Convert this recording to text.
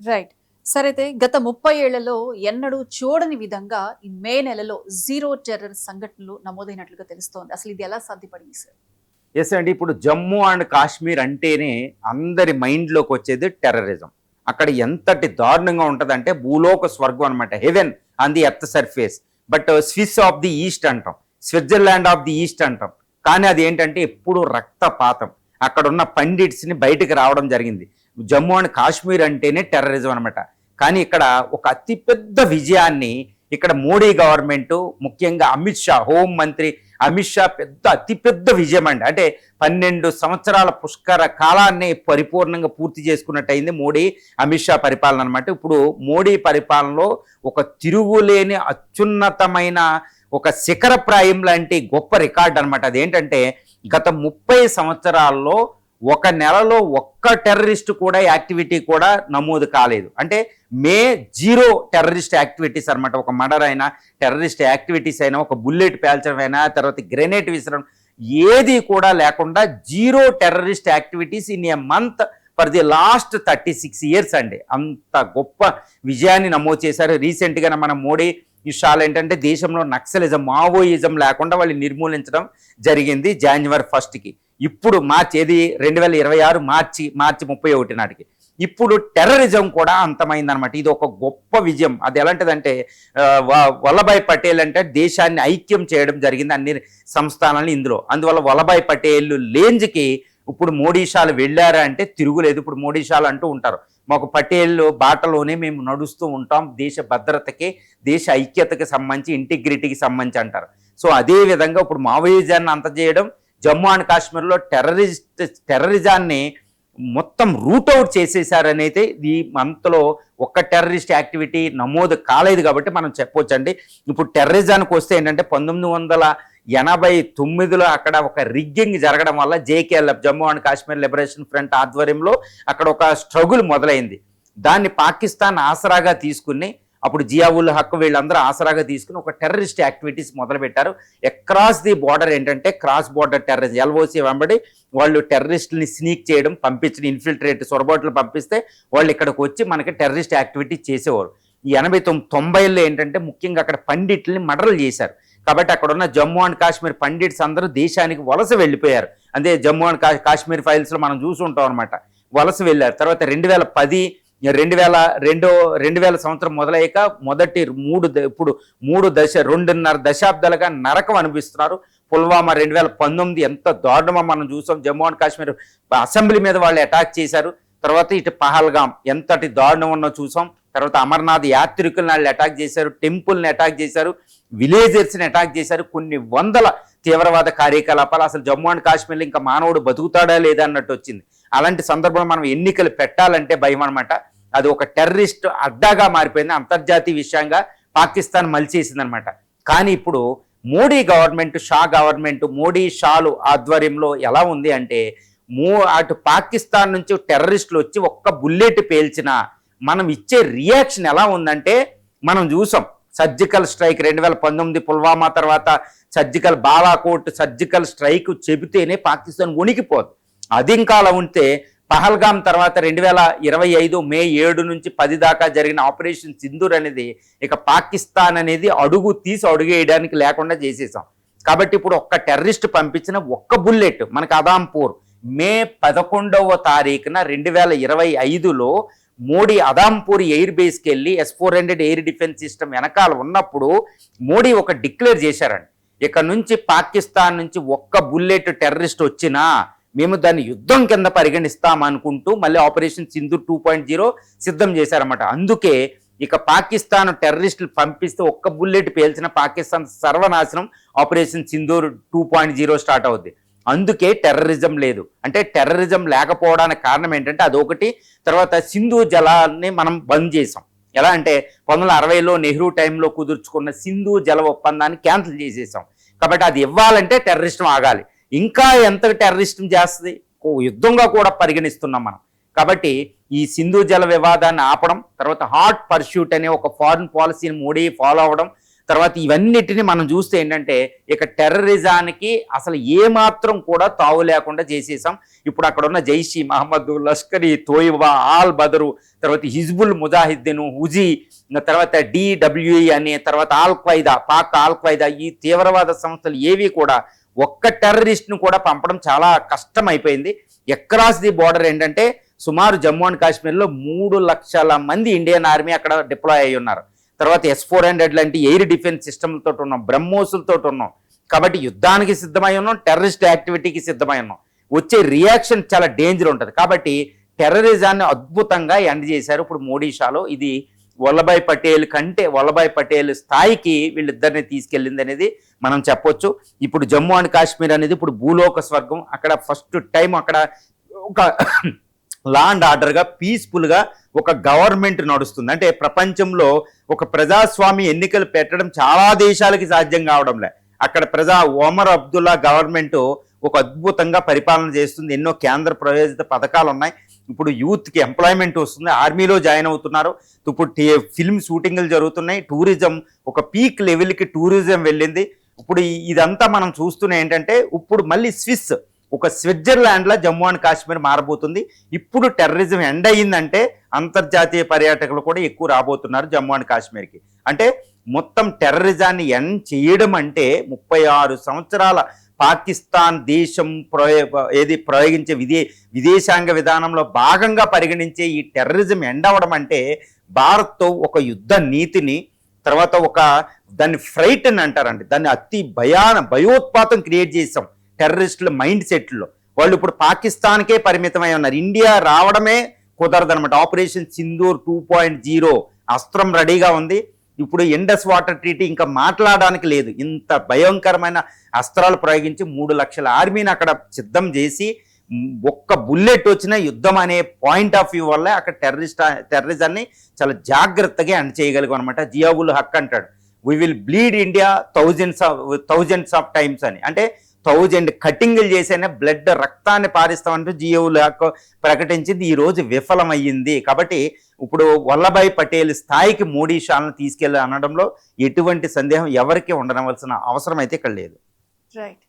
Right. సరే అయితే గత 30 ఏళ్లలో ఎన్నడూ చూడని విధంగా ఈ మే నెలలో జీరో టెర్రర్ సంఘటనలు నమోదైనట్లుగా తెలుస్తోంది. అసలు ఇది ఎలా సాధ్యపడింది సార్? ఎస్ అండి. ఇప్పుడు జమ్మూ అండ్ కాశ్మీర్ అంటేనే అందరి మైండ్‌లోకి వచ్చేది టెర్రరిజం. అక్కడ ఎంతటి దారుణంగా ఉంటదంటే భూలోక స్వర్గం అనమాట. Haven on the earth surface. But Swiss of the east అంటాం. స్విట్జర్లాండ్ ఆఫ్ ది ఈస్ట్ అంటాం. కానీ అది ఏంటంటే ఎప్పుడు రక్తపాతం. అక్కడున్న పండిట్స్‌ని బయటికి రావడం జరిగింది. జమ్మూ అండ్ కాశ్మీర్ అంటేనే టెర్రరిజం అనమాట. కానీ ఇక్కడ ఒక అతిపెద్ద విజయాన్ని ఇక్కడ మోడీ గవర్నమెంటు, ముఖ్యంగా అమిత్ షా, హోం మంత్రి అమిత్ షా అతిపెద్ద విజయం అండి. అంటే 12 సంవత్సరాల పుష్కర కాలాన్ని పరిపూర్ణంగా పూర్తి చేసుకున్నట్టయింది మోడీ అమిత్ షా పరిపాలన అనమాట. ఇప్పుడు మోడీ పరిపాలనలో ఒక తిరుగులేని అత్యున్నతమైన ఒక శిఖరప్రాయం లాంటి గొప్ప రికార్డు అనమాట. అదేంటంటే గత 30 సంవత్సరాల్లో ఒక నెలలో ఒక్క టెర్రరిస్ట్ కూడా యాక్టివిటీ కూడా నమోదు కాలేదు. అంటే మే 0 టెర్రరిస్ట్ యాక్టివిటీస్ అనమాట. ఒక మర్డర్ అయినా, టెర్రరిస్ట్ యాక్టివిటీస్ అయినా, ఒక బుల్లెట్ పేల్చడం అయినా, తర్వాత గ్రెనేట్ విసరడం, ఏది కూడా లేకుండా 0 terrorist activities in a month for the last 36 years అండి. అంత గొప్ప విజయాన్ని నమోదు చేశారు. రీసెంట్గా మన మోడీ షాలు ఏంటంటే దేశంలో నక్సలిజం, మావోయిజం లేకుండా వాళ్ళు నిర్మూలించడం జరిగింది January 1కి. ఇప్పుడు ఏది 2026 మార్చి 31 నాటికి. ఇప్పుడు టెర్రరిజం కూడా అంతమైందనమాట. ఇది ఒక గొప్ప విజయం. అది ఎలాంటిదంటే వల్లభాయ్ పటేల్ అంటే దేశాన్ని ఐక్యం చేయడం జరిగింది అన్ని సంస్థానాలను ఇందులో. అందువల్ల వల్లభాయ్ పటేల్ లేంజ్కి ఇప్పుడు మోడీ షాలు వెళ్ళారా అంటే తిరుగులేదు. ఇప్పుడు మోడీ షాలు అంటూ ఉంటారు, మాకు పటేల్ బాటలోనే మేము నడుస్తూ ఉంటాం, దేశ భద్రతకి, దేశ ఐక్యతకి సంబంధించి, ఇంటిగ్రిటీకి సంబంధించి అంటారు. సో అదే విధంగా ఇప్పుడు మావోయిజాన్ని అంత చేయడం, జమ్మూ అండ్ కాశ్మీర్లో టెర్రరిజాన్ని మొత్తం రూట్అవుట్ చేసేసారనైతే ఈ మంత్లో ఒక్క టెర్రరిస్ట్ యాక్టివిటీ నమోదు కాలేదు కాబట్టి మనం చెప్పొచ్చండి. ఇప్పుడు టెర్రరిజానికి వస్తే ఏంటంటే 1989లో అక్కడ ఒక రిగ్గింగ్ జరగడం వల్ల JKLF, Jammu and Kashmir liberation front ఆధ్వర్యంలో అక్కడ ఒక స్ట్రగుల్ మొదలైంది. దాన్ని పాకిస్తాన్ ఆసరాగా తీసుకుని, అప్పుడు జియావుల్ హక్ వీళ్ళందరూ ఆసరాగా తీసుకుని ఒక టెర్రరిస్ట్ యాక్టివిటీస్ మొదలుపెట్టారు. అక్రాస్ ది బార్డర్ ఏంటంటే క్రాస్ బార్డర్ టెర్రరిజం, LOC వెంబడి వాళ్ళు టెర్రరిస్టులని స్నీక్ చేయడం, పంపించడం, ఇన్ఫిల్ట్రేట్ సొరబాట్లు పంపిస్తే వాళ్ళు ఇక్కడికి వచ్చి మనకి టెర్రరిస్ట్ యాక్టివిటీ చేసేవారు. ఈ 89 ఏంటంటే ముఖ్యంగా అక్కడ పండిట్లని మర్డర్లు చేశారు. కాబట్టి అక్కడ ఉన్న జమ్మూ అండ్ కాశ్మీర్ పండిట్స్ అందరూ దేశానికి వలస వెళ్ళిపోయారు. అదే జమ్మూ అండ్ కాశ్మీర్ ఫైల్స్లో మనం చూసుంటాం అనమాట. వలస వెళ్ళారు. తర్వాత 2010, 2000 సంవత్సరం మొదలయ్యాక మొదటి 2.5 దశాబ్దాలుగా నరకం అనిపిస్తున్నారు. పుల్వామా 2019 ఎంత దారుణమో మనం చూసాం. జమ్మూ అండ్ కాశ్మీర్ అసెంబ్లీ మీద వాళ్ళు అటాక్ చేశారు. తర్వాత ఇటు పహల్గాం ఎంతటి దారుణం ఉన్నో చూసాం. తర్వాత అమర్నాథ్ యాత్రికులను వాళ్ళు అటాక్ చేశారు, టెంపుల్ని అటాక్ చేశారు, విలేజర్స్ని అటాక్ చేశారు. కొన్ని వందల తీవ్రవాద కార్యకలాపాలు. అసలు జమ్మూ అండ్ కాశ్మీర్లో ఇంకా మానవుడు బతుకుతాడా లేదా అన్నట్టు వచ్చింది. అలాంటి సందర్భంలో మనం ఎన్నికలు పెట్టాలంటే భయం అనమాట. అది ఒక టెర్రరిస్ట్ అడ్డాగా మారిపోయింది. అంతర్జాతీయ విషయంగా పాకిస్తాన్ మలిచేసింది అనమాట. కానీ ఇప్పుడు మోడీ గవర్నమెంట్, షా గవర్నమెంట్, మోడీ షాలు ఆధ్వర్యంలో ఎలా ఉంది అంటే అటు పాకిస్తాన్ నుంచి టెర్రరిస్టులు వచ్చి ఒక్క బుల్లెట్ పేల్చినా మనం ఇచ్చే రియాక్షన్ ఎలా ఉందంటే మనం చూసాం. సర్జికల్ స్ట్రైక్ 2019 పుల్వామా తర్వాత బాలాకోట్ సర్జికల్ స్ట్రైక్ చెబితేనే పాకిస్తాన్ వణికిపోదు. అది ఇంకా అలా ఉంటే పహల్గాం తర్వాత 2025 మే 7 నుంచి 10 దాకా జరిగిన ఆపరేషన్ సింధూర్ అనేది ఇక పాకిస్తాన్ అనేది అడుగేయడానికి లేకుండా చేసేసాం. కాబట్టి ఇప్పుడు ఒక్క టెర్రరిస్ట్ పంపించిన ఒక్క బుల్లెట్ మనకు అదాంపూర్ మే 11వ తారీఖున 2025లో మోడీ అదాంపూర్ ఎయిర్ బేస్కి వెళ్ళి S-400 ఎయిర్ డిఫెన్స్ సిస్టమ్ వెనకాల ఉన్నప్పుడు మోడీ ఒక డిక్లేర్ చేశారండి, ఇక్కడ నుంచి పాకిస్తాన్ నుంచి ఒక్క బుల్లెట్ టెర్రరిస్ట్ వచ్చినా మేము దాన్ని యుద్ధం కింద పరిగణిస్తామనుకుంటూ మళ్ళీ ఆపరేషన్ సింధూర్ 2.0 సిద్ధం చేశారన్నమాట. అందుకే ఇక పాకిస్తాన్ టెర్రరిస్టులు పంపిస్తే ఒక్క బుల్లెట్ పేల్చిన పాకిస్తాన్ సర్వనాశనం ఆపరేషన్ సింధూర్ 2.0 స్టార్ట్ అవుద్ది. అందుకే టెర్రరిజం లేదు. అంటే టెర్రరిజం లేకపోవడానికి కారణం ఏంటంటే అదొకటి. తర్వాత సింధు జలాన్ని మనం బంద్ చేసాం. ఎలా అంటే 1960లో నెహ్రూ టైంలో కుదుర్చుకున్న సింధు జల ఒప్పందాన్ని క్యాన్సిల్ చేసేసాం. కాబట్టి అది ఇవ్వాలంటే టెర్రరిస్టం ఆగాలి. ఇంకా ఎంత టెర్రరిస్టం చేస్తుంది, యుద్ధంగా కూడా పరిగణిస్తున్నాం మనం. కాబట్టి ఈ సింధు జల వివాదాన్ని ఆపడం, తర్వాత హాట్ పర్ష్యూట్ అనే ఒక ఫారిన్ పాలసీని మోడీ ఫాలో అవ్వడం, తర్వాత ఇవన్నిటిని మనం చూస్తే ఏంటంటే ఇక టెర్రరిజానికి అసలు ఏమాత్రం కూడా తావు లేకుండా చేసేసాం. ఇప్పుడు అక్కడ ఉన్న జైషీ మహమ్మద్, లష్కరీ తోయిబా, ఆల్ బదరు, తర్వాత హిజ్బుల్ ముజాహిద్దీన్, హుజీ, తర్వాత డిడబ్ల్యూఈ అనే, తర్వాత all Qaeda, Pak all Qaeda, ఈ తీవ్రవాద సంస్థలు ఏవి కూడా ఒక్క టెర్రరిస్ట్ను కూడా పంపడం చాలా కష్టం అయిపోయింది. అక్రాస్ ది బోర్డర్ ఏంటంటే సుమారు జమ్మూ అండ్ కాశ్మీర్లో 3 లక్షల మంది ఇండియన్ ఆర్మీ అక్కడ డిప్లాయ్ అయ్యి ఉన్నారు. తర్వాత S-400 లాంటి ఎయిర్ డిఫెన్స్ సిస్టమ్లతో ఉన్నాం, బ్రహ్మోసులతో ఉన్నాం. కాబట్టి యుద్ధానికి సిద్ధమై ఉన్నాం, టెర్రరిస్ట్ యాక్టివిటీకి సిద్ధమై ఉన్నాం. వచ్చే రియాక్షన్ చాలా డేంజర్ ఉంటుంది. కాబట్టి టెర్రరిజాన్ని అద్భుతంగా ఎండ్ చేశారు ఇప్పుడు మోడీ షాలో. ఇది వల్లభాయ్ పటేల్ కంటే వల్లభాయ్ పటేల్ స్థాయికి వీళ్ళిద్దరిని తీసుకెళ్ళింది అనేది మనం చెప్పొచ్చు. ఇప్పుడు జమ్మూ అండ్ కాశ్మీర్ అనేది ఇప్పుడు భూలోక స్వర్గం. అక్కడ ఫస్ట్ టైం అక్కడ ఒక లా అండ్ ఆర్డర్గా పీస్ఫుల్గా ఒక గవర్నమెంట్ నడుస్తుంది. అంటే ప్రపంచంలో ఒక ప్రజాస్వామ్య ఎన్నికలు పెట్టడం చాలా దేశాలకి సాధ్యం కావడంలే. అక్కడ ఒమర్ అబ్దుల్లా గవర్నమెంట్ ఒక అద్భుతంగా పరిపాలన చేస్తుంది. ఎన్నో కేంద్ర ప్రయోజిత పథకాలు ఉన్నాయి. ఇప్పుడు యూత్కి ఎంప్లాయ్మెంట్ వస్తుంది, ఆర్మీలో జాయిన్ అవుతున్నారు. ఇప్పుడు ఫిల్మ్ షూటింగ్లు జరుగుతున్నాయి. టూరిజం ఒక పీక్ లెవెల్కి టూరిజం వెళ్ళింది. ఇప్పుడు ఇదంతా మనం చూస్తున్న ఏంటంటే ఇప్పుడు మళ్ళీ ఒక స్విట్జర్లాండ్లో జమ్మూ అండ్ కాశ్మీర్ మారబోతుంది. ఇప్పుడు టెర్రరిజం ఎండ్ అయ్యిందంటే అంతర్జాతీయ పర్యాటకులు కూడా ఎక్కువ రాబోతున్నారు జమ్మూ అండ్ కాశ్మీర్కి. అంటే మొత్తం టెర్రరిజాన్ని ఎండ్ చేయడం అంటే 36 సంవత్సరాల పాకిస్తాన్ దేశం ప్రయోగించే విదేశాంగ విధానంలో భాగంగా పరిగణించే ఈ టెర్రరిజం ఎండ్ అవ్వడం అంటే భారత్తో ఒక యుద్ధ నీతిని, తర్వాత దాన్ని ఫ్రైట్ అని అంటారండి, దాన్ని అతి భయోత్పాతం క్రియేట్ చేసాం టెర్రరిస్టుల మైండ్ సెట్లో. వాళ్ళు ఇప్పుడు పాకిస్తాన్కే పరిమితమై ఉన్నారు. ఇండియా రావడమే కుదరదనమాట. ఆపరేషన్ సింధూర్ 2.0 అస్త్రం రెడీగా ఉంది. ఇప్పుడు ఇండస్ వాటర్ ట్రీటీ ఇంకా మాట్లాడడానికి లేదు. ఇంత భయంకరమైన అస్త్రాలు ప్రయోగించి 3 లక్షల ఆర్మీని అక్కడ సిద్ధం చేసి ఒక్క బుల్లెట్ వచ్చిన యుద్ధం అనే పాయింట్ ఆఫ్ వ్యూ వల్ల అక్కడ టెర్రరిజాన్ని చాలా జాగ్రత్తగా ఎండ్ చేయగలిగాం అనమాట. జియావుల్ హక్ అంటాడు, we will bleed India thousands of times అని. అంటే 1000 కటింగ్లు చేసైనా బ్లడ్ రక్తాన్ని పారిస్తామంటూ జియావుల్ హక్ ప్రకటించింది. ఈ రోజు విఫలమయ్యింది. కాబట్టి ఇప్పుడు వల్లభాయ్ పటేల్ స్థాయికి మోడీ షాలను తీసుకెళ్ళి అనడంలో ఎటువంటి సందేహం ఎవరికి ఉండవలసిన అవసరం అయితే ఇక్కడ లేదు. రైట్.